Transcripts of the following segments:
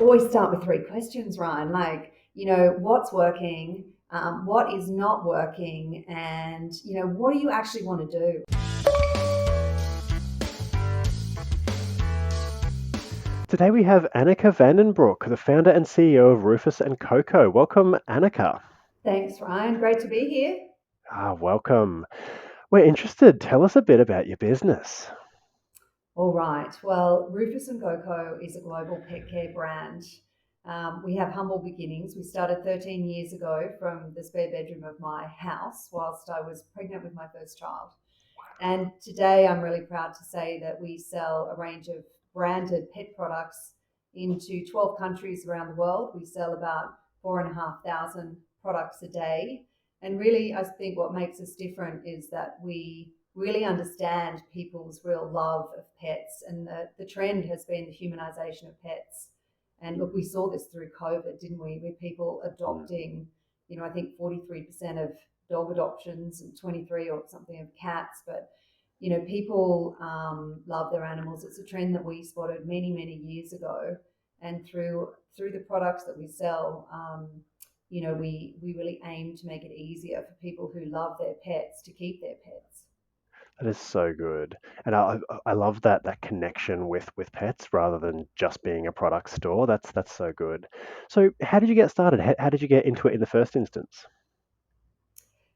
always start with three questions, Ryan. Like, what's working, what is not working, and, what do you actually want to do? Today we have Anneke Broek, the founder and CEO of Rufus and Coco. Welcome, Anneke. Thanks, Ryan. Great to be here. Welcome. We're interested. Tell us a bit about your business. All right. Well, Rufus and Goco is a global pet care brand. We have humble beginnings. We started 13 years ago from the spare bedroom of my house whilst I was pregnant with my first child. And today I'm really proud to say that we sell a range of branded pet products into 12 countries around the world. We sell about 4,500 products a day. And really, I think what makes us different is that we really understand people's real love of pets. And the trend has been the humanization of pets. And look, we saw this through COVID, didn't we? With people adopting, I think 43% of dog adoptions and 23 or something of cats. But people love their animals. It's a trend that we spotted many years ago, and through the products that we sell, we really aim to make it easier for people who love their pets to keep their pets. That is so good. And I love that connection with pets rather than just being a product store. That's so good. So how did you get started? How did you get into it in the first instance?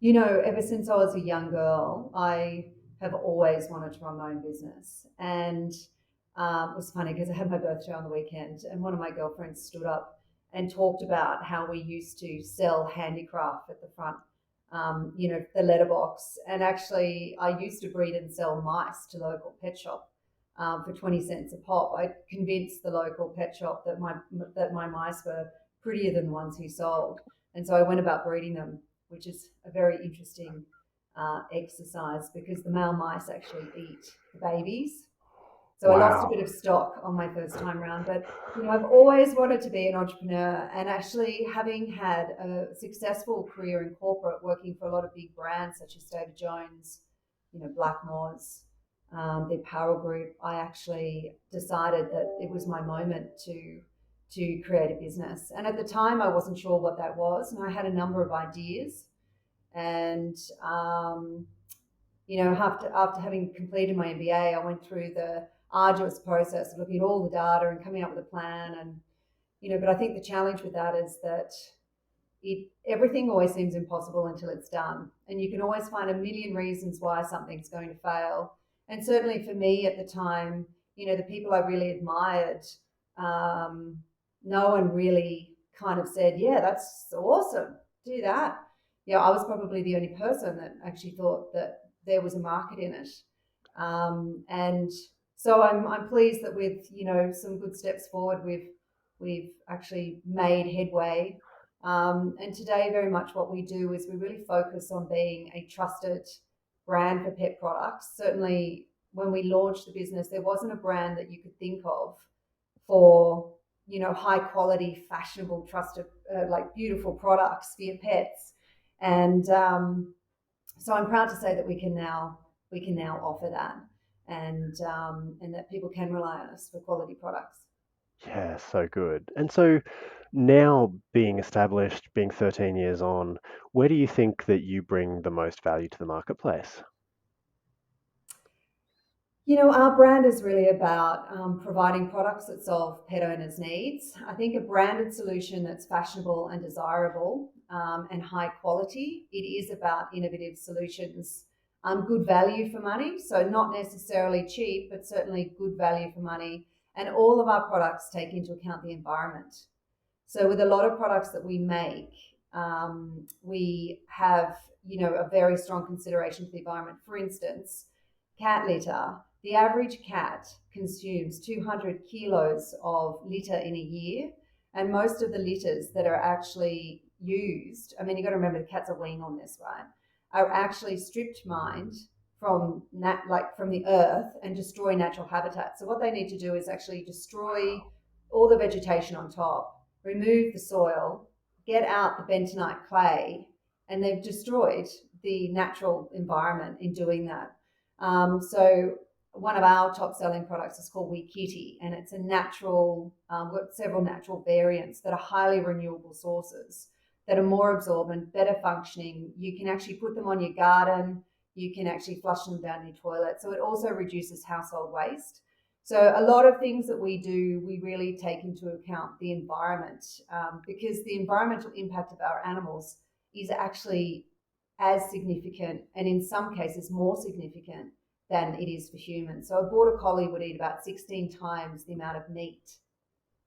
Ever since I was a young girl, I have always wanted to run my own business. And it was funny because I had my birthday on the weekend, and one of my girlfriends stood up and talked about how we used to sell handicraft at the front, the letterbox. And actually, I used to breed and sell mice to local pet shop for 20 cents a pop. I convinced the local pet shop that my mice were prettier than the ones he sold. And so I went about breeding them, which is a very interesting exercise because the male mice actually eat the babies. So I lost a bit Wow. of stock on my first time round, but I've always wanted to be an entrepreneur, and actually having had a successful career in corporate, working for a lot of big brands such as David Jones, Blackmores, the Apparel Group, I actually decided that it was my moment to create a business. And at the time, I wasn't sure what that was, and I had a number of ideas. And after having completed my MBA, I went through the arduous process of looking at all the data and coming up with a plan. And but I think the challenge with that is that everything always seems impossible until it's done, and you can always find a million reasons why something's going to fail. And certainly for me at the time, the people I really admired, um, no one really kind of said, "Yeah, that's awesome, do that." I was probably the only person that actually thought that there was a market in it. And so I'm pleased that with some good steps forward, we've actually made headway. And today, very much what we do is we really focus on being a trusted brand for pet products. Certainly, when we launched the business, there wasn't a brand that you could think of for high quality, fashionable, trusted, like beautiful products for your pets. And so I'm proud to say that we can now offer that, and that people can rely on us for quality products. Yeah, so good. And so now being established, being 13 years on, where do you think that you bring the most value to the marketplace? Our brand is really about providing products that solve pet owners' needs. I think a branded solution that's fashionable and desirable and high quality. It is about innovative solutions, good value for money. So not necessarily cheap, but certainly good value for money. And all of our products take into account the environment. So with a lot of products that we make, we have a very strong consideration for the environment. For instance, cat litter. The average cat consumes 200 kilos of litter in a year, and most of the litters that are actually used, I mean, you've got to remember the cats are weighing on this, right? Are actually stripped mined from the earth and destroy natural habitat. So what they need to do is actually destroy all the vegetation on top, remove the soil, get out the bentonite clay, and they've destroyed the natural environment in doing that. So one of our top selling products is called We Kitty, and it's a natural, we've got several natural variants that are highly renewable sources that are more absorbent, better functioning. You can actually put them on your garden, you can actually flush them down your toilet. So it also reduces household waste. So a lot of things that we do, we really take into account the environment, because the environmental impact of our animals is actually as significant, and in some cases more significant than it is for humans. So a border collie would eat about 16 times the amount of meat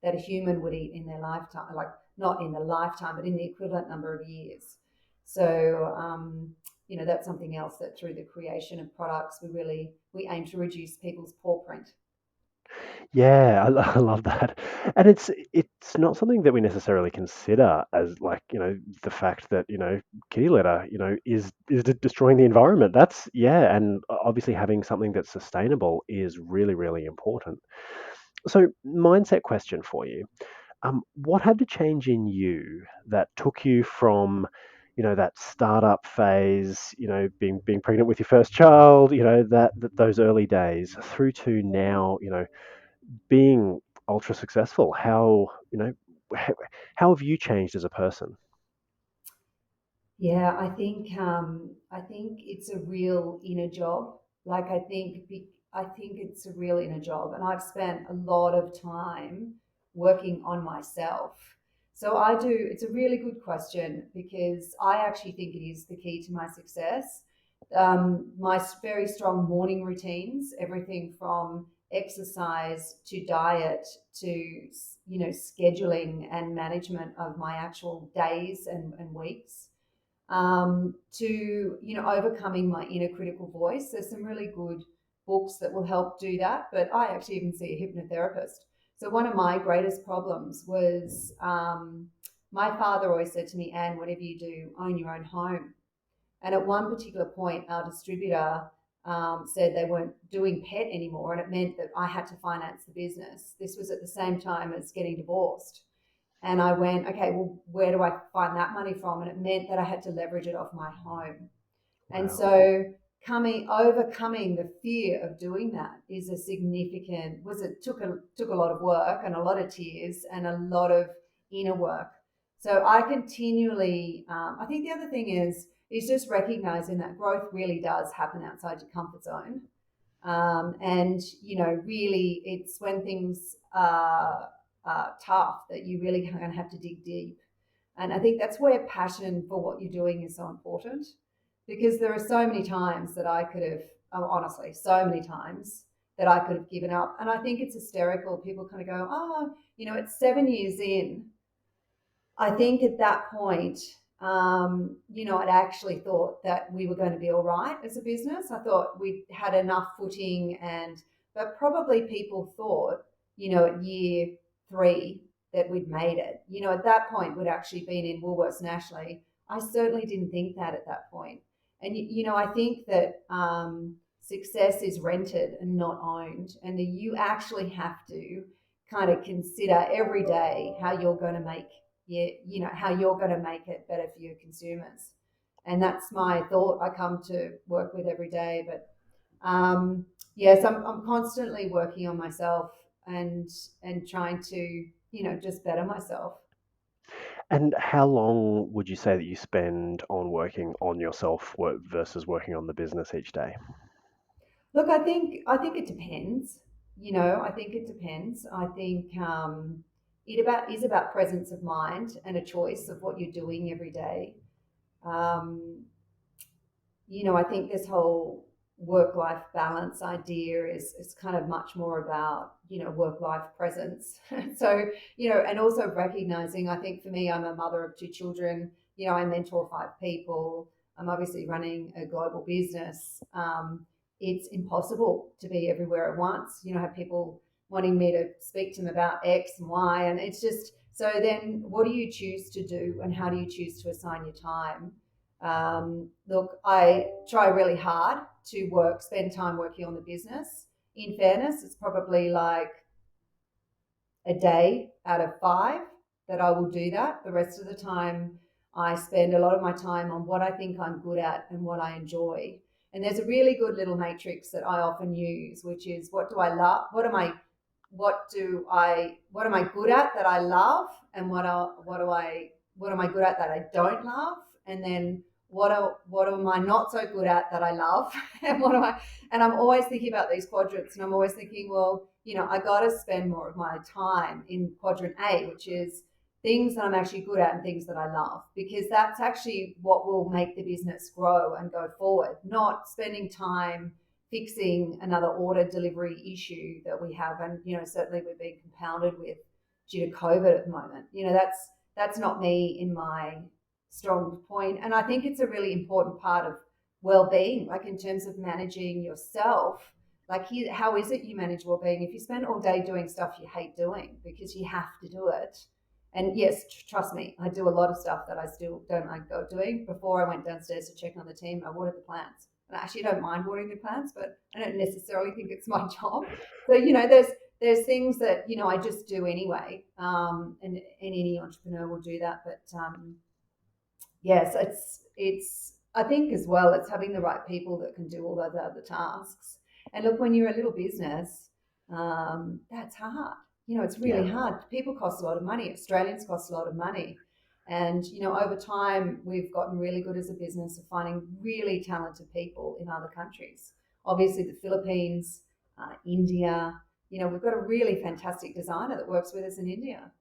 that a human would eat in their lifetime, like not in the lifetime, but in the equivalent number of years. So, that's something else that through the creation of products, we aim to reduce people's paw print. Yeah, I love that. And it's not something that we necessarily consider as like, the fact that, kitty litter, is destroying the environment. That's yeah, and obviously having something that's sustainable is really, really important. So, mindset question for you. What had to change in you that took you from, that startup phase, being pregnant with your first child, that those early days through to now, being ultra successful? How, how have you changed as a person? Yeah, I think it's a real inner job. Like I think it's a real inner job, and I've spent a lot of time working on myself. So I do. It's a really good question because I actually think it is the key to my success. My very strong morning routines, everything from exercise to diet to scheduling and management of my actual days and weeks, to overcoming my inner critical voice. There's some really good books that will help do that, but I actually even see a hypnotherapist. So one of my greatest problems was, my father always said to me, Anne, whatever you do, own your own home. And at one particular point, our distributor said they weren't doing pet anymore, and it meant that I had to finance the business. This was at the same time as getting divorced. And I went, okay, well, where do I find that money from? And it meant that I had to leverage it off my home. And Wow. so overcoming the fear of doing that is a significant was it took a lot of work and a lot of tears and a lot of inner work. So I continually, I think the other thing is just recognizing that growth really does happen outside your comfort zone. And really, it's when things are tough that you really kind of have to dig deep. And I think that's where passion for what you're doing is so important, because there are so many times that I could have, honestly, so many times that I could have given up. And I think it's hysterical. People kind of go, oh, it's 7 years in. I think at that point, I'd actually thought that we were going to be all right as a business. I thought we had enough footing, but probably people thought, at year 3 that we'd made it. At that point, we'd actually been in Woolworths nationally. I certainly didn't think that at that point. And, I think that success is rented and not owned, and that you actually have to kind of consider every day how you're going to make how you're going to make it better for your consumers. And that's my thought I come to work with every day. But yes, I'm constantly working on myself and trying to just better myself. And how long would you say that you spend on working on yourself versus working on the business each day? Look, I think it depends. I think it depends. I think it is about presence of mind and a choice of what you're doing every day. Um, I think this whole work-life balance idea is kind of much more about, work-life presence. So, and also recognizing, I think for me, I'm a mother of 2 children, I mentor 5 people. I'm obviously running a global business. It's impossible to be everywhere at once. Have people wanting me to speak to them about X and Y, and it's just so. Then, what do you choose to do, and how do you choose to assign your time? Look, I try really hard to spend time working on the business. In fairness, it's probably like a day out of 5 that I will do that. The rest of the time, I spend a lot of my time on what I think I'm good at and what I enjoy. And there's a really good little matrix that I often use, which is what do I love? What am I good at that I love? And what am I good at that I don't love? And then what am I not so good at that I love? And what am I and I'm always thinking about these quadrants, and I'm always thinking, well, I got to spend more of my time in quadrant A, which is things that I'm actually good at and things that I love, because that's actually what will make the business grow and go forward, not spending time fixing another order delivery issue that we have. And, certainly we're being compounded with due to COVID at the moment. That's not me in my strong point. And I think it's a really important part of well-being, like in terms of managing yourself. Like, how is it you manage well-being? If you spend all day doing stuff you hate doing because you have to do it, and yes, trust me, I do a lot of stuff that I still don't like doing. Before I went downstairs to check on the team, I watered the plants. And I actually don't mind watering the plants, but I don't necessarily think it's my job. So, there's things that, I just do anyway. And any entrepreneur will do that. But yes, it's I think as well, it's having the right people that can do all those other tasks. And look, when you're a little business, that's hard. It's really Yeah. hard. People cost a lot of money. Australians cost a lot of money. And, over time, we've gotten really good as a business of finding really talented people in other countries. Obviously, the Philippines, India, we've got a really fantastic designer that works with us in India.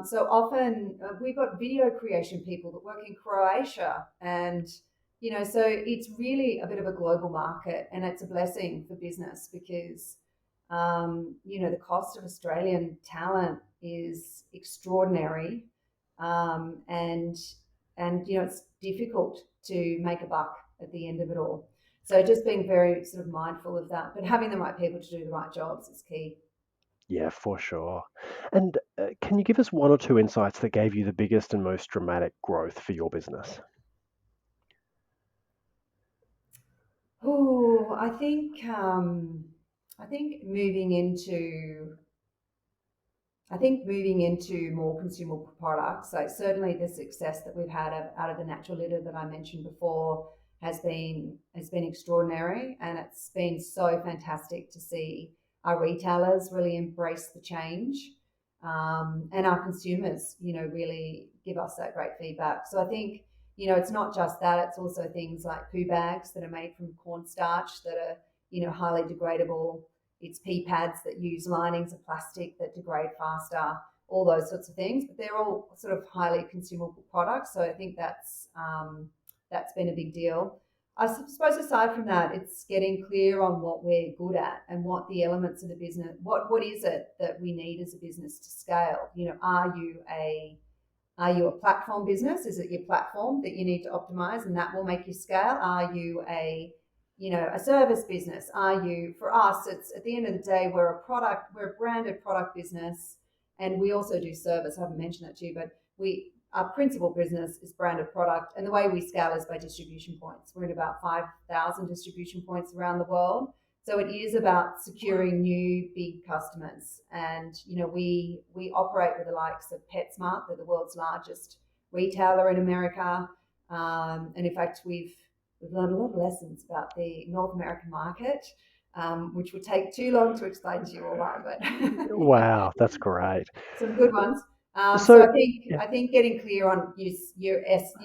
So often we've got video creation people that work in Croatia. And, so it's really a bit of a global market, and it's a blessing for business because the cost of Australian talent is extraordinary, and it's difficult to make a buck at the end of it all. So just being very sort of mindful of that, but having the right people to do the right jobs is key. Yeah, for sure. And can you give us one or two insights that gave you the biggest and most dramatic growth for your business? Oh, I think moving into more consumable products. So certainly the success that we've had out of the natural litter that I mentioned before has been extraordinary, and it's been so fantastic to see our retailers really embrace the change, and our consumers, really give us that great feedback. So I think, it's not just that; it's also things like poo bags that are made from cornstarch that are, highly degradable. It's pea pads that use linings of plastic that degrade faster, all those sorts of things. But they're all sort of highly consumable products. So I think that's been a big deal. I suppose aside from that, it's getting clear on what we're good at and what the elements of the business, what is it that we need as a business to scale? Are you a platform business? Is it your platform that you need to optimize and that will make you scale? Are you a service business? For us, it's at the end of the day, we're a branded product business, and we also do service. I haven't mentioned that to you, but our principal business is branded product, and the way we scale is by distribution points. We're in about 5,000 distribution points around the world. So it is about securing new big customers. And, we operate with the likes of PetSmart. They're the world's largest retailer in America. And in fact, we've learned a lot of lessons about the North American market, which would take too long to explain to you all right, but Wow, that's great. some good ones. So So, I think yeah. I think getting clear on your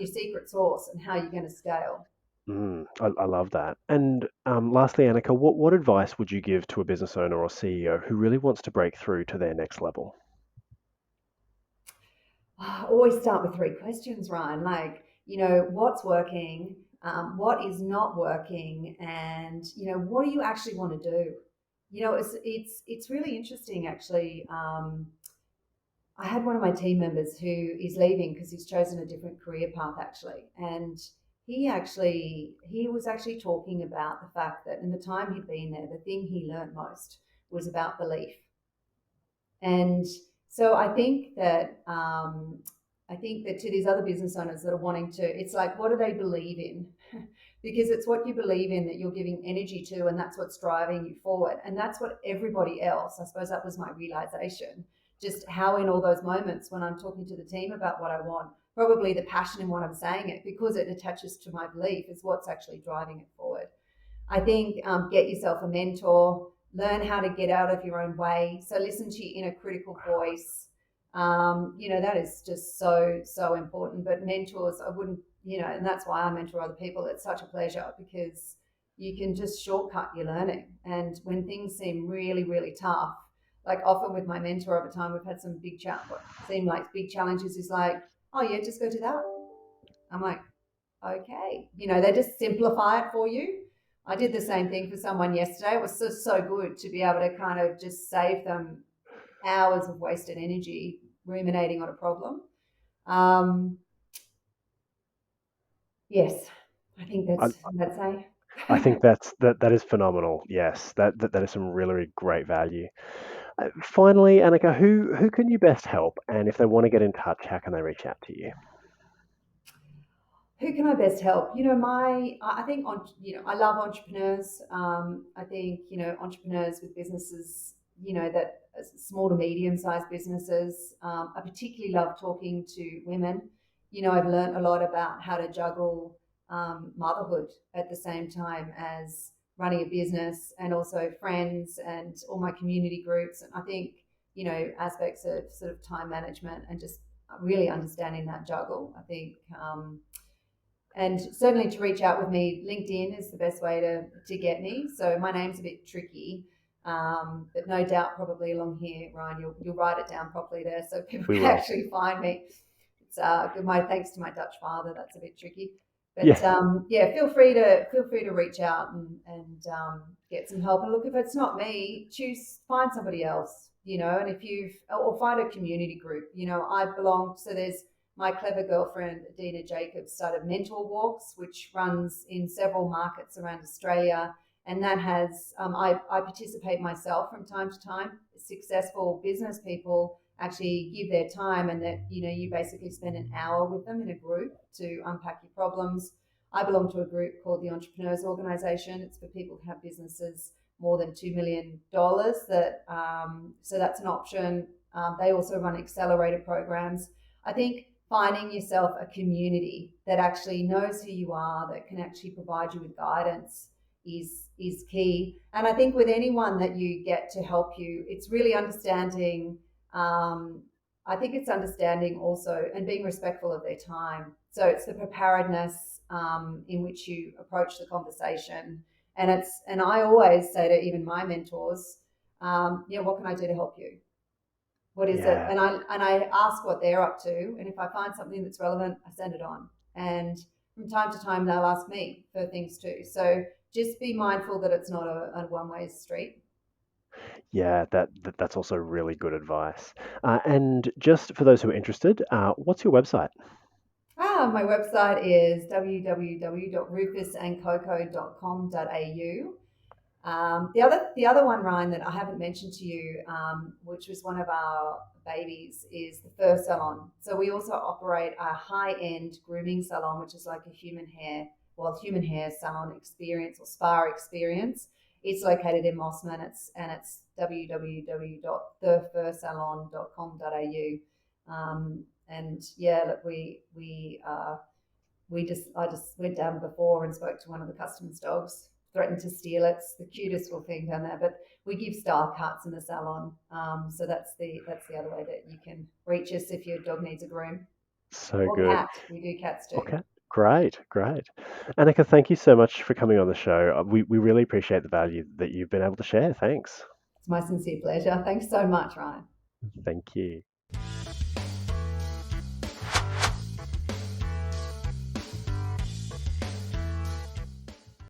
secret sauce and how you're going to scale. I love that. And lastly, Anneke, what advice would you give to a business owner or CEO who really wants to break through to their next level? Always start with three questions, Ryan. Like, what's working, what is not working, and what do you actually want to do? It's really interesting actually. I had one of my team members who is leaving because he's chosen a different career path actually, and he was actually talking about the fact that in the time he'd been there, the thing he learned most was about belief. And so I think that to these other business owners that are wanting to, it's like, what do they believe in? Because it's what you believe in that you're giving energy to, and that's what's driving you forward. And that's what everybody else, I suppose that was my realization, just how in all those moments when I'm talking to the team about what I want, probably the passion in what I'm saying it, because it attaches to my belief, is what's actually driving it forward. I think get yourself a mentor, learn how to get out of your own way. So listen to your inner critical voice. That is just so, so important. But mentors, I wouldn't, and that's why I mentor other people. It's such a pleasure because you can just shortcut your learning. And when things seem really, really tough, like often with my mentor over time, we've had some what seem like big challenges. Is like, oh yeah, just go to that. I'm like, okay. They just simplify it for you. I did the same thing for someone yesterday. It was just so good to be able to kind of just save them hours of wasted energy ruminating on a problem. Um, yes, I think I, that's I think a. that is phenomenal. Yes, that is some really, really great value. Finally, Anneke, who can you best help? And if they want to get in touch, how can they reach out to you? Who can I best help? I think I love entrepreneurs. I think entrepreneurs with businesses, that small to medium sized businesses. I particularly love talking to women. I've learned a lot about how to juggle motherhood at the same time as running a business, and also friends and all my community groups. And I think aspects of sort of time management and just really understanding that juggle. I think. And certainly to reach out with me, LinkedIn is the best way to get me. So my name's a bit tricky, but no doubt probably along here, Ryan, you'll write it down properly there so people We can will. actually find me. It's good. My thanks to my Dutch father, that's a bit tricky. But Yeah, yeah, feel free to reach out and get some help. And look, if it's not me, find somebody else. And if you've or find a community group. I belong. So there's my clever girlfriend, Dina Jacobs, started Mentor Walks, which runs in several markets around Australia. And that has, I participate myself from time to time. Successful business people actually give their time, and that, you basically spend an hour with them in a group to unpack your problems. I belong to a group called the Entrepreneurs Organisation. It's for people who have businesses more than $2 million. So that's an option. They also run accelerator programs. I think finding yourself a community that actually knows who you are, that can actually provide you with guidance is key. And I think with anyone that you get to help you, it's really understanding. Um, I think it's understanding also and being respectful of their time. So it's the preparedness in which you approach the conversation. And I always say to even my mentors, what can I do to help you? What is it? yeah, And I ask what they're up to, and if I find something that's relevant, I send it on. And from time to time, they'll ask me for things too. So just be mindful that it's not a one-way street. yeah. That's also really good advice. And just for those who are interested, what's your website? My website is www.rufusandcoco.com.au. The other one, Ryan, that I haven't mentioned to you, which was one of our babies, is the fur salon. So we also operate a high-end grooming salon, which is like a human hair salon experience or spa experience. It's located in Mossman. It's www.thefursalon.com.au. And yeah, look, I just went down before and spoke to one of the customers' dogs, threatened to steal it. It's the cutest little thing down there. But we give style cuts in the salon. So that's the other way that you can reach us if your dog needs a groom. So Or good. cat. We do cats too. Okay, great, great. Annika, thank you so much for coming on the show. We really appreciate the value that you've been able to share. Thanks. It's my sincere pleasure. Thanks so much, Ryan. Thank you.